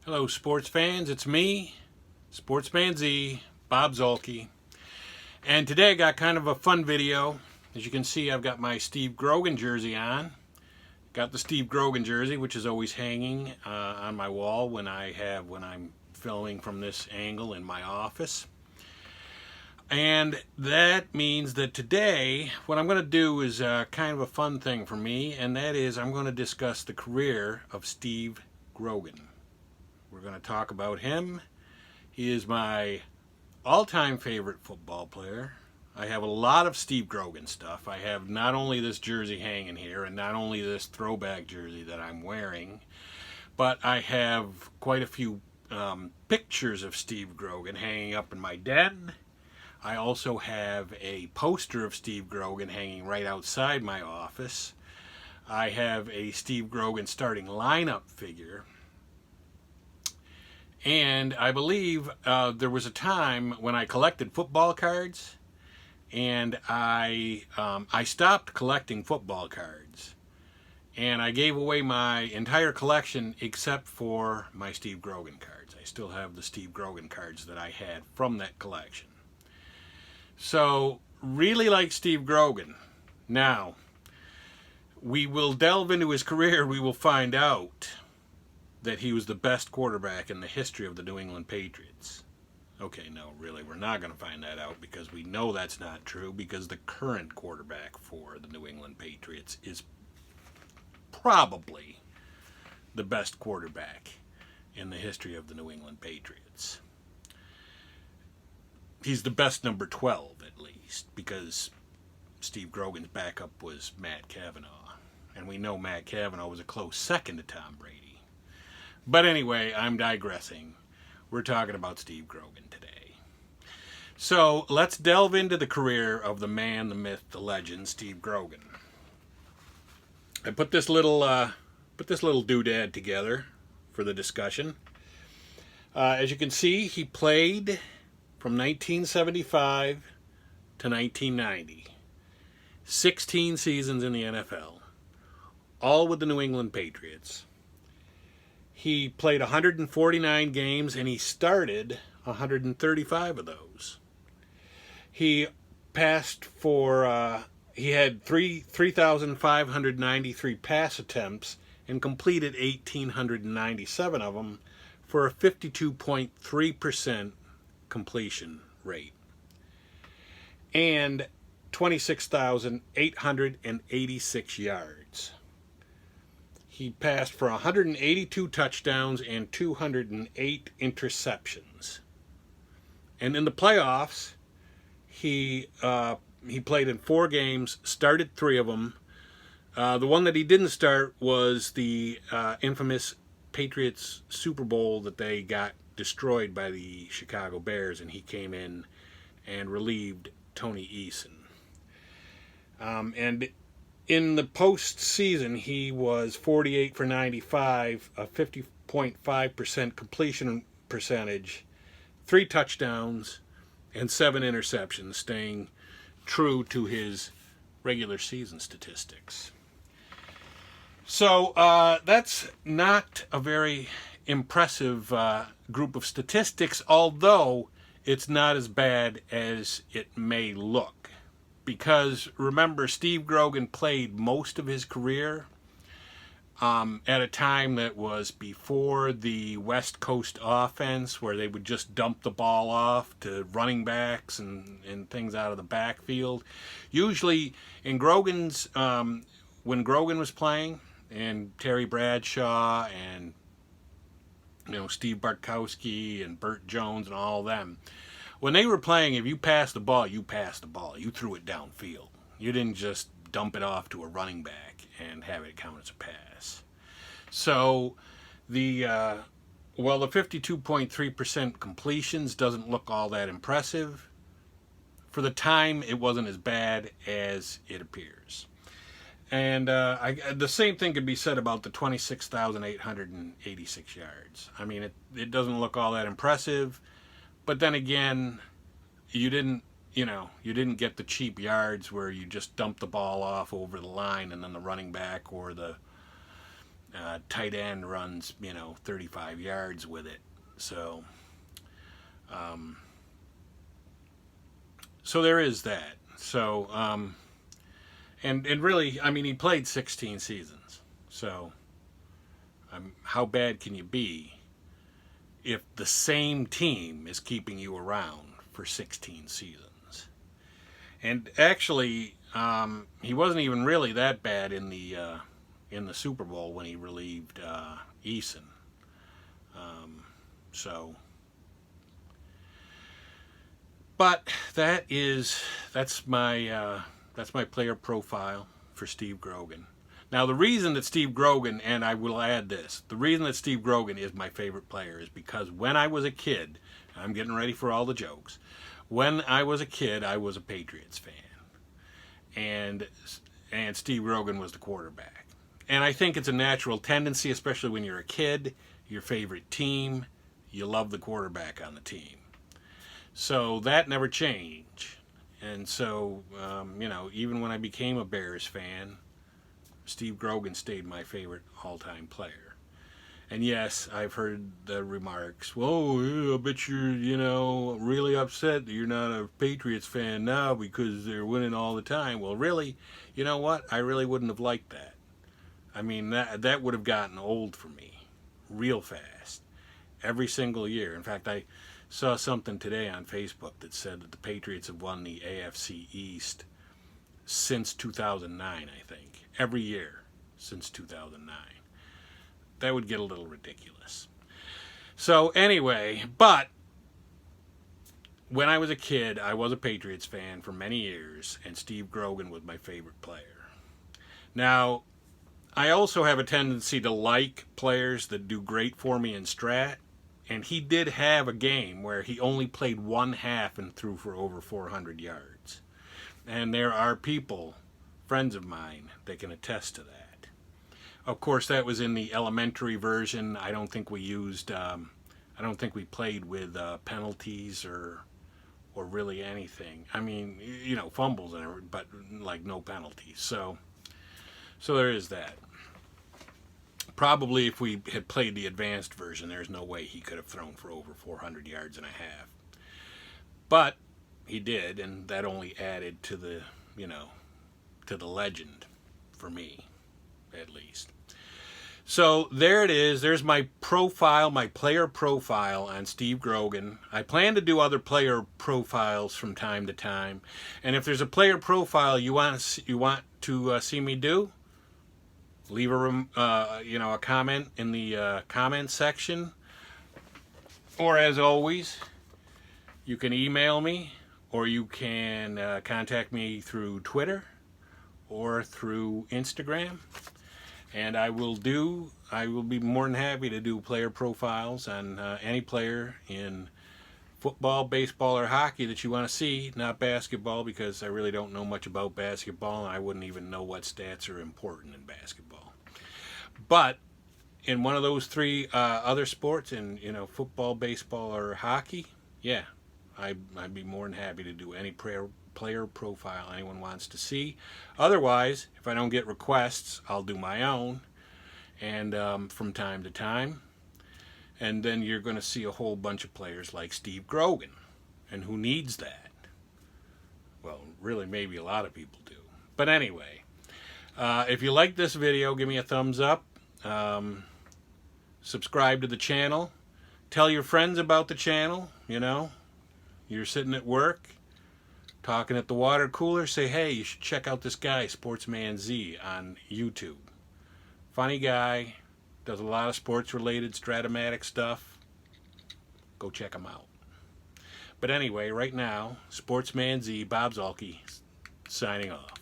Hello, sports fans. It's me, Sportsman Z, Bob Zolke. And today I got kind of a fun video. As you can see, I've got my Steve Grogan jersey on. Got the Steve Grogan jersey, which is always hanging on my wall when I'm filming from this angle in my office. And that means that today, what I'm going to do is kind of a fun thing for me, and that is I'm going to discuss the career of Steve Grogan. We're going to talk about him. He is my all-time favorite football player. I have a lot of Steve Grogan stuff. I have not only this jersey hanging here and not only this throwback jersey that I'm wearing, but I have quite a few pictures of Steve Grogan hanging up in my den. I also have a poster of Steve Grogan hanging right outside my office. I have a Steve Grogan starting lineup figure. And I believe there was a time when I collected football cards, and I stopped collecting football cards, and I gave away my entire collection except for my Steve Grogan cards. I still have the Steve Grogan cards that I had from that collection. So, really like Steve Grogan. Now, we will delve into his career. We will find out that he was the best quarterback in the history of the New England Patriots. Okay, no, really, we're not going to find that out because we know that's not true, because the current quarterback for the New England Patriots is probably the best quarterback in the history of the New England Patriots. He's the best number 12, at least, because Steve Grogan's backup was Matt Cavanaugh. And we know Matt Cavanaugh was a close second to Tom Brady. But anyway, I'm digressing. We're talking about Steve Grogan today. So let's delve into the career of the man, the myth, the legend, Steve Grogan. I put this little doodad together for the discussion. As you can see, he played from 1975 to 1990. 16 seasons in the NFL, all with the New England Patriots. He played 149 games, and he started 135 of those. He passed for, he had 3,593 pass attempts and completed 1,897 of them for a 52.3% completion rate. And 26,886 yards. He passed for 182 touchdowns and 208 interceptions. And in the playoffs, he played in 4 games, started 3 of them. The one that he didn't start was the infamous Patriots Super Bowl that they got destroyed by the Chicago Bears, and he came in and relieved Tony Eason. And in the postseason, he was 48 for 95, a 50.5% completion percentage, 3 touchdowns, and 7 interceptions, staying true to his regular season statistics. So that's not a very impressive group of statistics, although it's not as bad as it may look. Because remember, Steve Grogan played most of his career at a time that was before the West Coast offense, where they would just dump the ball off to running backs and things out of the backfield. Usually in Grogan's, when Grogan was playing, and Terry Bradshaw and Steve Bartkowski and Burt Jones and all of them, when they were playing, if you passed the ball, you passed the ball. You threw it downfield. You didn't just dump it off to a running back and have it count as a pass. So the 52.3% completions doesn't look all that impressive. For the time, it wasn't as bad as it appears. And the same thing could be said about the 26,886 yards. I mean, it doesn't look all that impressive. But then again, you didn't get the cheap yards where you just dump the ball off over the line and then the running back or the tight end runs, 35 yards with it. So, so there is that. So, and really, I mean, he played 16 seasons. So, how bad can you be if the same team is keeping you around for 16 seasons? And actually, he wasn't even really that bad in the Super Bowl when he relieved Eason. So, but that's my player profile for Steve Grogan. Now, the reason that Steve Grogan, and I will add this, the reason that Steve Grogan is my favorite player is because when I was a kid, I'm getting ready for all the jokes. When I was a kid, I was a Patriots fan, and Steve Grogan was the quarterback. And I think it's a natural tendency, especially when you're a kid, your favorite team, you love the quarterback on the team. So that never changed. And so, even when I became a Bears fan, Steve Grogan stayed my favorite all-time player. And yes, I've heard the remarks, well, I bet you're, really upset that you're not a Patriots fan now because they're winning all the time. Well, really, you know what? I really wouldn't have liked that. I mean, that would have gotten old for me real fast. Every single year. In fact, I saw something today on Facebook that said that the Patriots have won the AFC East since 2009, I think. Every year since 2009. That would get a little ridiculous. So anyway, but when I was a kid, I was a Patriots fan for many years, and Steve Grogan was my favorite player. Now, I also have a tendency to like players that do great for me in strat, and he did have a game where he only played one half and threw for over 400 yards. And there are people, friends of mine, that can attest to that. Of course, that was in the elementary version. I don't think we played with penalties or really anything. I mean, fumbles and everything, but like no penalties. So there is that. Probably if we had played the advanced version, there's no way he could have thrown for over 400 yards and a half. But he did, and that only added to the, to the legend for me, at least. So there it is. There's my profile, my player profile on Steve Grogan. I plan to do other player profiles from time to time. And if there's a player profile you want to see me do, leave a comment in the comment section. Or as always, you can email me, or you can contact me through Twitter or through Instagram. And I will be more than happy to do player profiles on any player in football, baseball, or hockey that you want to see. Not basketball, because I really don't know much about basketball, and I wouldn't even know what stats are important in basketball. But in one of those three other sports, in football, baseball, or hockey, yeah, I'd be more than happy to do any player profile anyone wants to see. Otherwise, if I don't get requests, I'll do my own, and from time to time. And then you're going to see a whole bunch of players like Steve Grogan. And who needs that? Well, really, maybe a lot of people do. But anyway, if you like this video, give me a thumbs up. Subscribe to the channel. Tell your friends about the channel. You're sitting at work, talking at the water cooler. Say, hey, you should check out this guy, Sportsman Z, on YouTube. Funny guy. Does a lot of sports-related Stratomatic stuff. Go check him out. But anyway, right now, Sportsman Z, Bob Zolke, signing off.